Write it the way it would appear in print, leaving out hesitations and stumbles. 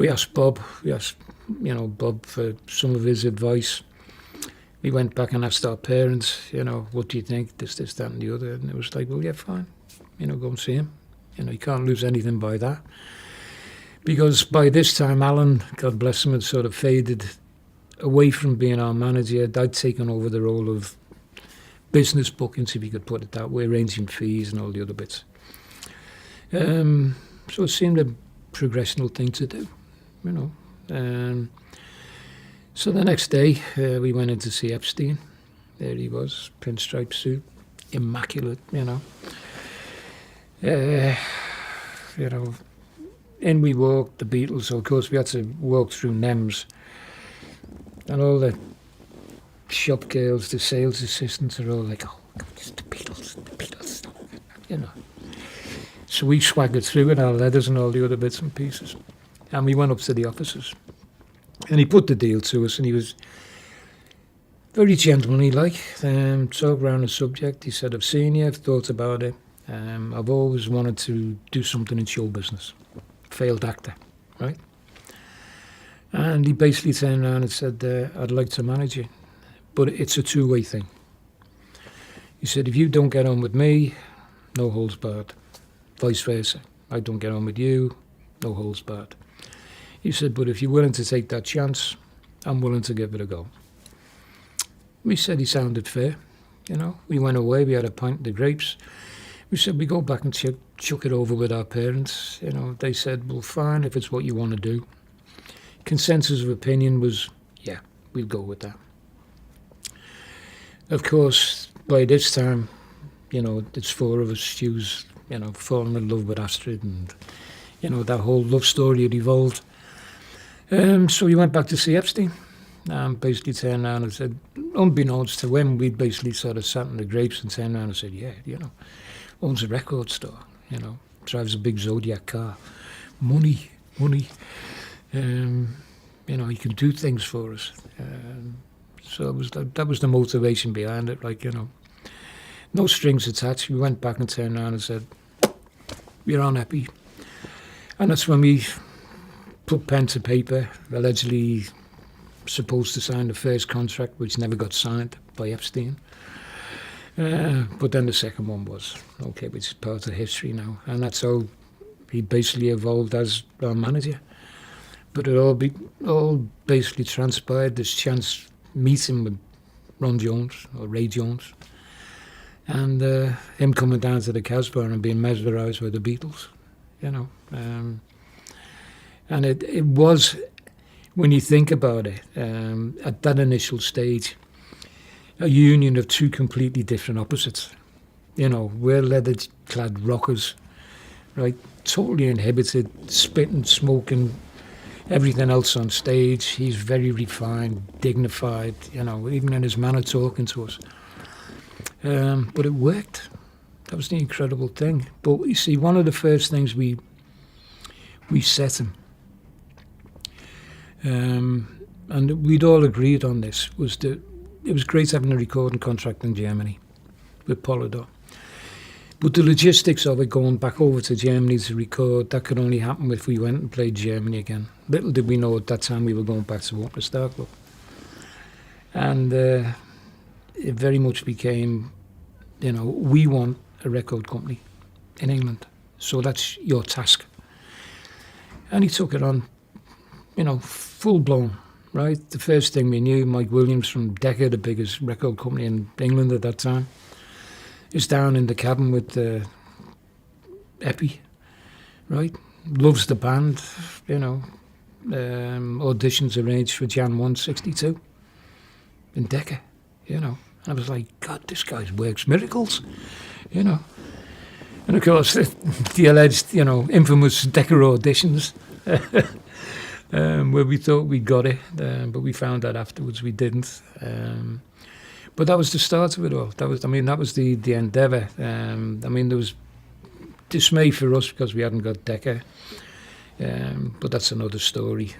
We asked Bob for some of his advice. We went back and asked our parents, what do you think, this, that and the other. And it was like, well, yeah, fine, go and see him. You can't lose anything by that. Because by this time, Alan, God bless him, had sort of faded away from being our manager. I'd taken over the role of business bookings, if you could put it that way, arranging fees and all the other bits. So it seemed a progressional thing to do, So the next day, we went in to see Epstein. There he was, pinstripe suit, immaculate, In we walked, the Beatles, so of course we had to walk through Nems. And all the shop girls, the sales assistants are all like, oh, it's the Beatles. So we swaggered through with our leathers and all the other bits and pieces. And we went up to the offices. And he put the deal to us, and he was very gentlemanly-like, talked around the subject. He said, I've seen you, I've thought about it. I've always wanted to do something in show business. Failed actor, right? And he basically turned around and said, I'd like to manage you, but it's a two-way thing. He said, if you don't get on with me, no holds barred. Vice versa. I don't get on with you, no holds barred. He said, but if you're willing to take that chance, I'm willing to give it a go. We said he sounded fair, We went away, we had a pint of the grapes. We said, we go back and chuck it over with our parents. They said, well, fine, if it's what you want to do. Consensus of opinion was, yeah, we'll go with that. Of course, by this time, it's four of us, Stu's, falling in love with Astrid, and, that whole love story had evolved. So we went back to see Epstein, and basically turned around and said, unbeknownst to him, we'd basically sort of sat in the grapes and turned around and said, yeah, owns a record store, drives a big Zodiac car, money, he can do things for us. So it was that was the motivation behind it, no strings attached. We went back and turned around and said, we're on Epi. And that's when we put pen to paper, allegedly supposed to sign the first contract, which never got signed by Epstein. But then the second one was, okay, which is part of history now. And that's how he basically evolved as our manager. But it all basically transpired, this chance meeting with Ron Jones, or Ray Jones, and him coming down to the Casbah and being mesmerised by the Beatles, And it was, when you think about it, at that initial stage, a union of two completely different opposites. We're leather-clad rockers, right? Totally inhibited, spitting, smoking, everything else on stage. He's very refined, dignified, even in his manner talking to us. But it worked. That was the incredible thing. But you see, one of the first things we set him, and we'd all agreed on this, was that it was great having a recording contract in Germany with Polydor. But the logistics of it going back over to Germany to record, that could only happen if we went and played Germany again. Little did we know at that time we were going back to Walk the Star Club. And it very much became, we want a record company in England. So that's your task. And he took it on, full blown, right? The first thing we knew, Mike Williams from Decca, the biggest record company in England at that time, is down in the cabin with Epi, right? Loves the band, auditions arranged for Jan 162 in Decca, And I was like, God, this guy works miracles, And of course, the alleged, infamous Decca auditions, where we thought we got it, but we found out afterwards we didn't. But that was the start of it all. That was the endeavour. There was dismay for us because we hadn't got Decca. But that's another story.